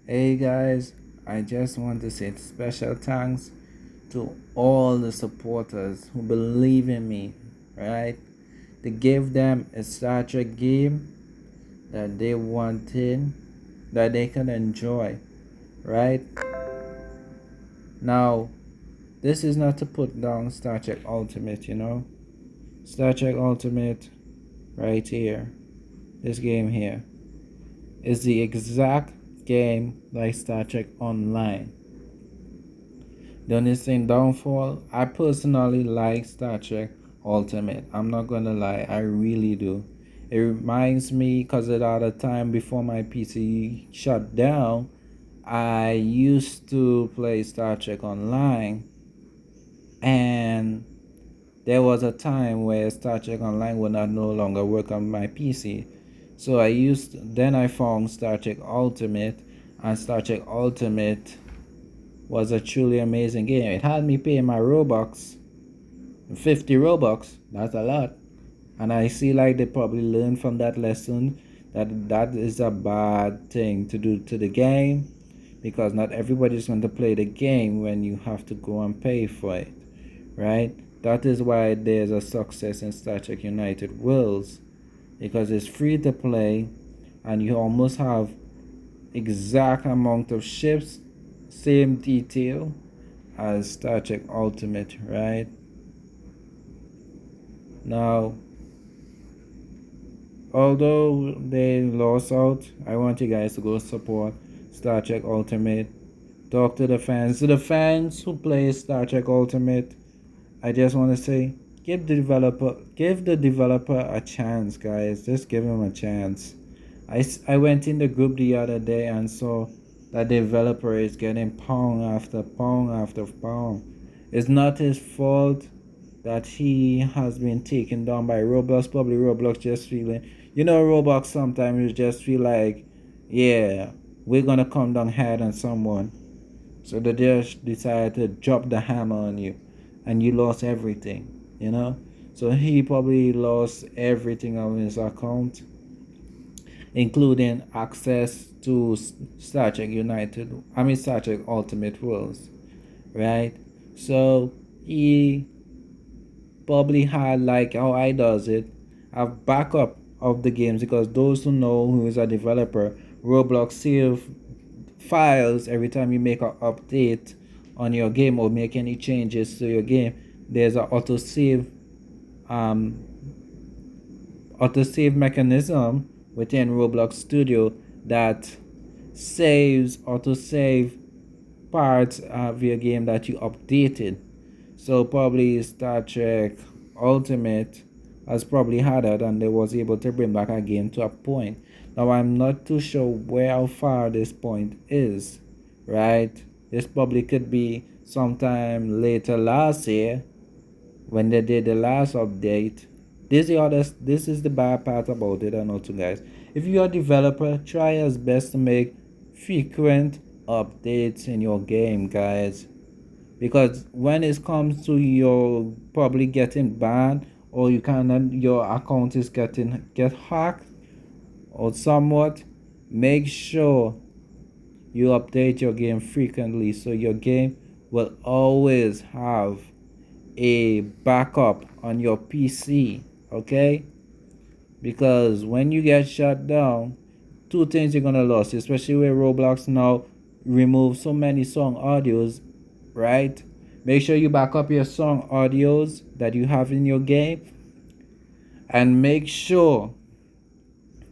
Hey guys, I just want to say special thanks to all the supporters who believe in me, right? To give them a Star Trek game that they wanted, that they can enjoy, right? Now, this is not to put down Star Trek Ultimate. Star Trek Ultimate, right here, this game here, is the exact game like Star Trek Online. The only thing downfall, I personally like Star Trek Ultimate. I'm not gonna lie, I really do. It reminds me because at the time before my PC shut down, I used to play Star Trek Online, and there was a time where Star Trek Online would not no longer work on my PC. So I found Star Trek Ultimate, and Star Trek Ultimate was a truly amazing game. It had me pay my Robux, 50 Robux. That's a lot. And I see like they probably learned from that lesson that that is a bad thing to do to the game, because not everybody's going to play the game when you have to go and pay for it, right? That is why there's a success in Star Trek United Worlds, because it's free to play and you almost have exact amount of ships, same detail as Star Trek Ultimate, right? Now, although they lost out, I want you guys to go support Star Trek Ultimate. Talk to the fans. To the fans who play Star Trek Ultimate, I just want to say, give the developer a chance, guys. Just give him a chance. I went in the group the other day and saw that developer is getting pound after pound after pound. It's not his fault that he has been taken down by Roblox. Probably Roblox just feeling, Roblox sometimes you just feel like, yeah, we're gonna come down hard on someone. So they just decided to drop the hammer on you, and you lost everything. So he probably lost everything on his account, including access to Star Trek United. I mean Star Trek Ultimate Worlds, right? So he probably had, like how I does it, a backup of the games, because those who know who is a developer, Roblox save files every time you make an update on your game or make any changes to your game. There's an um autosave mechanism within Roblox Studio that saves autosave parts of your game that you updated. So probably Star Trek Ultimate has probably had it, and they was able to bring back a game to a point. Now I'm not too sure where how far this point is, right? This probably could be sometime later last year when they did the last update. This is the bad part about it, I know too, guys. If you're a developer, try as best to make frequent updates in your game, guys, because when it comes to your probably getting banned, or your account is get hacked or somewhat, make sure you update your game frequently so your game will always have a backup on your PC, okay? Because when you get shut down, two things you're gonna lose, especially where Roblox now remove so many song audios, right? Make sure you back up your song audios that you have in your game, and make sure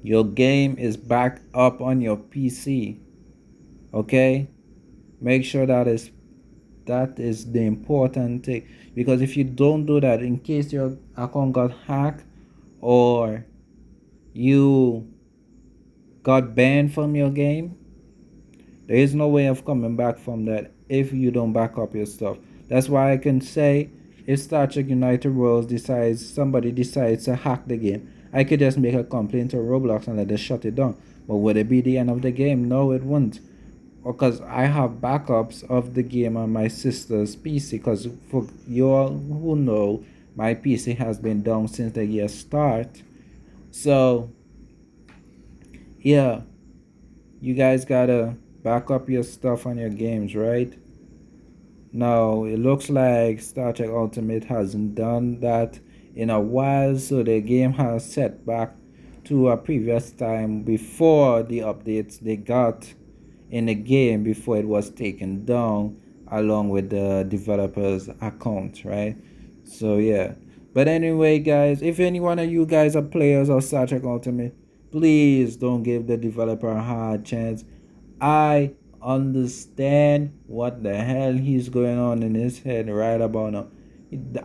your game is back up on your PC, okay? Make sure that is the important thing, because if you don't do that, in case your account got hacked or you got banned from your game, there is no way of coming back from that if you don't back up your stuff. That's why I can say, if Star Trek United Worlds somebody decides to hack the game, I could just make a complaint to Roblox and let them shut it down. But would it be the end of the game? No, it won't. Because I have backups of the game on my sister's PC. Because for you all who know, my PC has been down since the year start. So yeah, you guys gotta back up your stuff on your games, right? Now it looks like Star Trek Ultimate hasn't done that in a while, so the game has set back to a previous time before the updates they got in the game before it was taken down along with the developer's account, right? So yeah. But anyway, guys, if any one of you guys are players of Star Trek Ultimate, please don't give the developer a hard chance. I understand what the hell he's going on in his head right about now.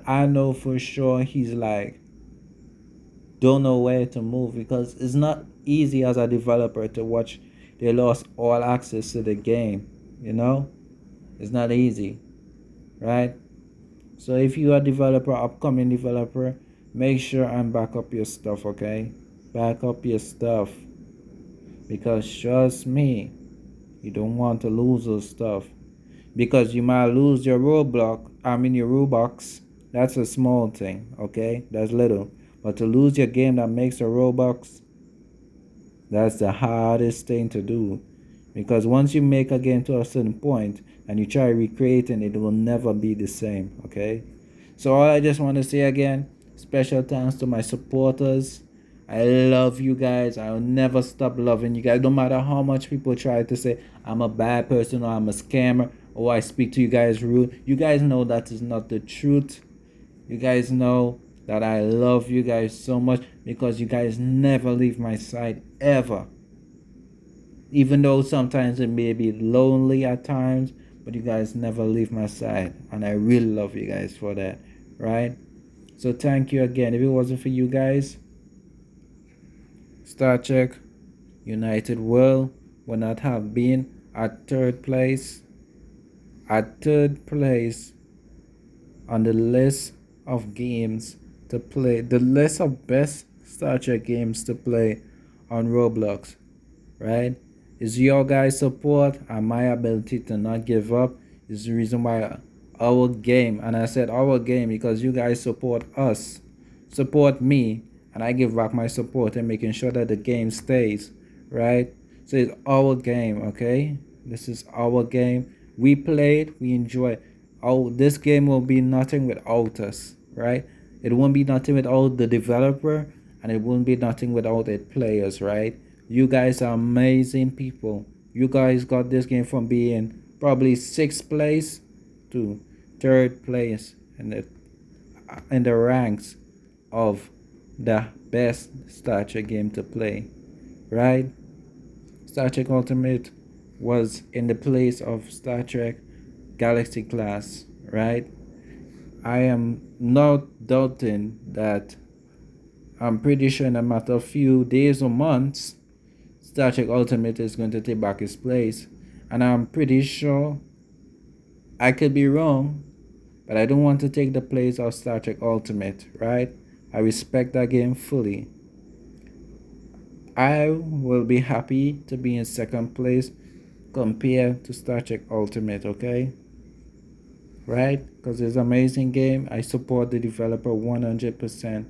I know for sure he's like don't know where to move because it's not easy as a developer to watch they lost all access to the game, you know? It's not easy, right? So if you are a developer, upcoming developer, make sure and back up your stuff, okay? Back up your stuff because trust me, you don't want to lose those stuff because you might lose your your Robux. That's a small thing, okay? That's little. But to lose your game that makes a Robux, that's the hardest thing to do. Because once you make a game to a certain point and you try recreating it, it will never be the same, okay? So all I just want to say again, special thanks to my supporters. I love you guys. I'll never stop loving you guys. No matter how much people try to say I'm a bad person or I'm a scammer or I speak to you guys rude. You guys know that is not the truth. You guys know that I love you guys so much because you guys never leave my side ever. Even though sometimes it may be lonely at times, but you guys never leave my side. And I really love you guys for that, right? So thank you again. If it wasn't for you guys, Star Trek United World would not have been at third place. At third place on the list of games to play, the list of best Star Trek games to play on Roblox, right? Is your guys' support and my ability to not give up is the reason why our game, and I said our game because you guys support us, support me, and I give back my support and making sure that the game stays, right? So it's our game, okay? This is our game. We play it, we enjoy it. Oh, this game will be nothing without us, right? It won't be nothing without the developer, and it won't be nothing without its players, right? You guys are amazing people. You guys got this game from being probably sixth place to third place in the ranks of the best Star Trek game to play, right? Star Trek Ultimate was in the place of Star Trek Galaxy Class, right? I am not doubting that I'm pretty sure in a matter of few days or months, Star Trek Ultimate is going to take back its place. And I'm pretty sure I could be wrong, but I don't want to take the place of Star Trek Ultimate, right? I respect that game fully. I will be happy to be in second place compared to Star Trek Ultimate, okay? Right? Because it's an amazing game. I support the developer 100%.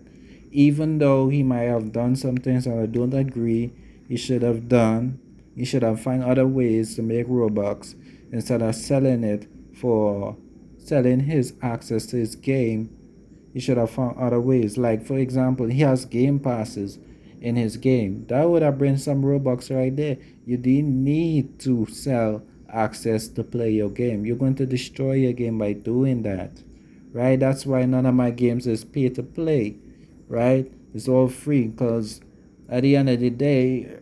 Even though he might have done some things that I don't agree he should have done, he should have found other ways to make Robux instead of selling it for selling his access to his game. He should have found other ways. Like for example, he has game passes in his game. That would have been some Robux right there. You didn't need to sell access to play your game. You're going to destroy your game by doing that. Right? That's why none of my games is pay to play. Right? It's all free because at the end of the day,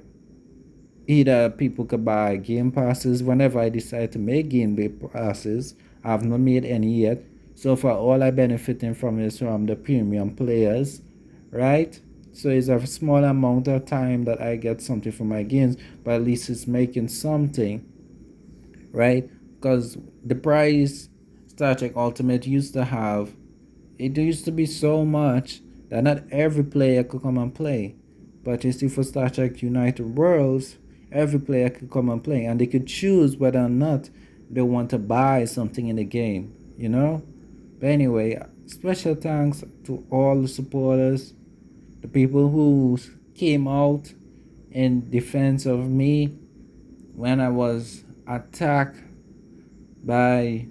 either people could buy game passes whenever I decide to make game passes. I have not made any yet. So far, all I benefiting from is from the premium players, right? So it's a small amount of time that I get something from my games, but at least it's making something, right? Because the price Star Trek Ultimate used to have, it used to be so much that not every player could come and play. But you see, for Star Trek United Worlds, every player could come and play, and they could choose whether or not they want to buy something in the game, you know? But anyway, special thanks to all the supporters, the people who came out in defense of me when I was attacked by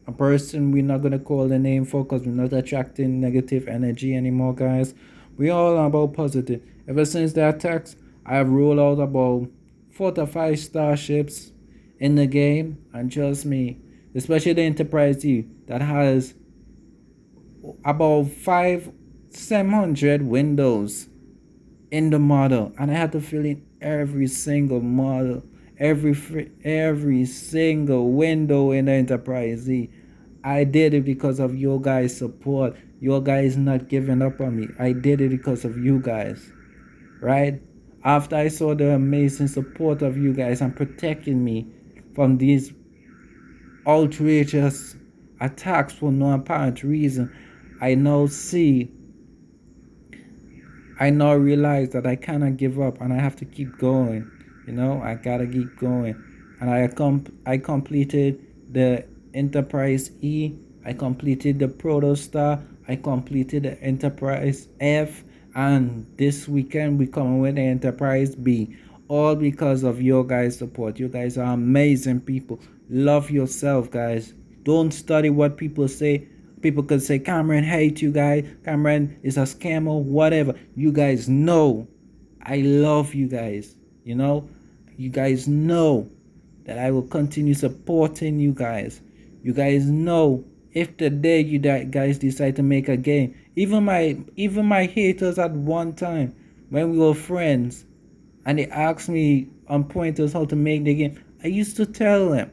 a person we're not gonna call the name for because we're not attracting negative energy anymore, guys. We all about positive. Ever since the attacks, I've rolled out about 4 to 5 starships in the game, and trust me, especially the Enterprise E that has about 700 windows in the model, and I had to fill in every single model, every single window in the Enterprise Z. I did it because of your guys' support. Your guys not giving up on me. I did it because of you guys, right? After I saw the amazing support of you guys and protecting me from these outrageous attacks for no apparent reason, I now see I now realize that I cannot give up and I have to keep going. I gotta keep going. And I completed the Enterprise E. I completed the Protostar. I completed the Enterprise F. And this weekend we coming with the Enterprise B. All because of your guys' support. You guys are amazing people. Love yourself, guys. Don't study what people say. People could say Cameron hates you guys. Cameron is a scammer, whatever. You guys know I love you guys. You guys know that I will continue supporting you guys. You guys know if today you guys decide to make a game, even my haters at one time when we were friends, and they asked me on pointers how to make the game, I used to tell them.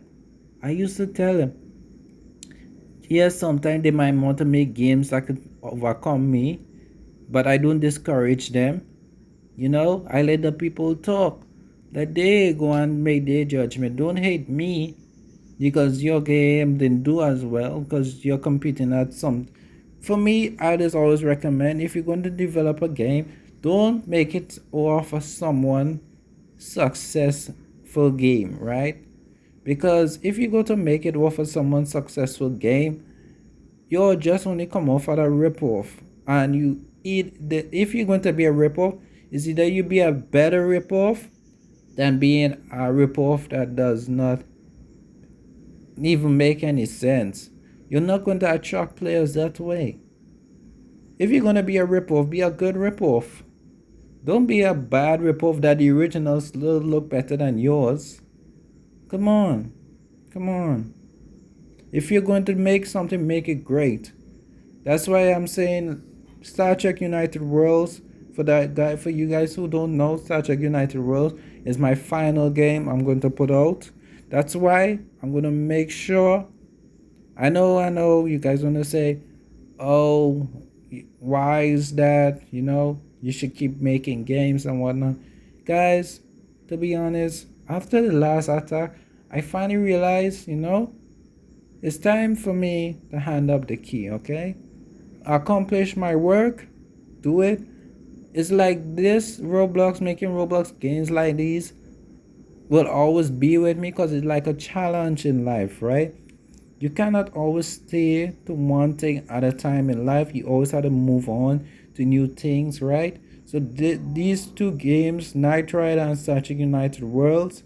Yes, sometimes they might want to make games that could overcome me, but I don't discourage them. I let the people talk. Let they go and make their judgment. Don't hate me because your game didn't do as well because you're competing at some. For me, I just always recommend if you're going to develop a game, don't make it for someone successful game, right? Because if you go to make it for someone's successful game, you're just only come off at a ripoff, and if you're going to be a ripoff, is either you be a better ripoff than being a ripoff that does not even make any sense. You're not going to attract players that way. If you're going to be a ripoff, be a good ripoff. Don't be a bad ripoff that the originals look better than yours. Come on. If you're going to make something, make it great. That's why I'm saying Star Trek United Worlds, for you guys who don't know, Star Trek United Worlds is my final game I'm going to put out. That's why I'm going to make sure. I know you guys want to say, oh, why is that? You should keep making games and whatnot. Guys, to be honest, after the last attack, I finally realized, it's time for me to hand up the key, okay? Accomplish my work, do it. It's like this making Roblox games like these will always be with me because it's like a challenge in life, right? You cannot always stay to one thing at a time in life. You always have to move on to new things, right? So these two games, Knight Rider and Star Trek United Worlds,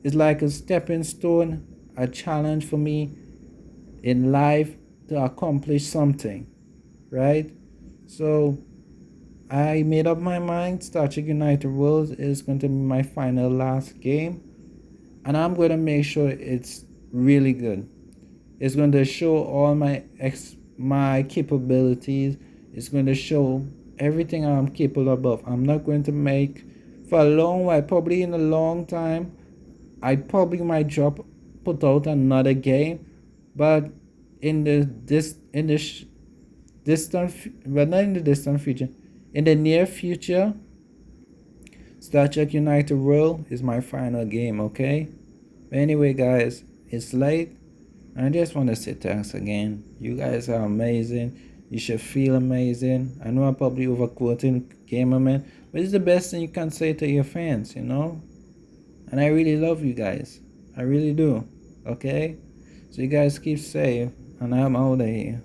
is like a stepping stone, a challenge for me in life to accomplish something, right? So I made up my mind. Star Trek United Worlds is going to be my final last game, and I'm going to make sure it's really good. It's going to show all my capabilities. It's going to show everything I'm capable of. I'm not going to make for a long while, probably in a long time. I probably might put out another game, but in the distant future, in the near future, Star Trek United World is my final game. Okay. But anyway, guys, it's late. I just want to say thanks again. You guys are amazing. You should feel amazing. I know I'm probably overquoting Gamerman, but it's the best thing you can say to your fans, And I really love you guys. I really do. Okay? So you guys keep safe, and I'm out of here.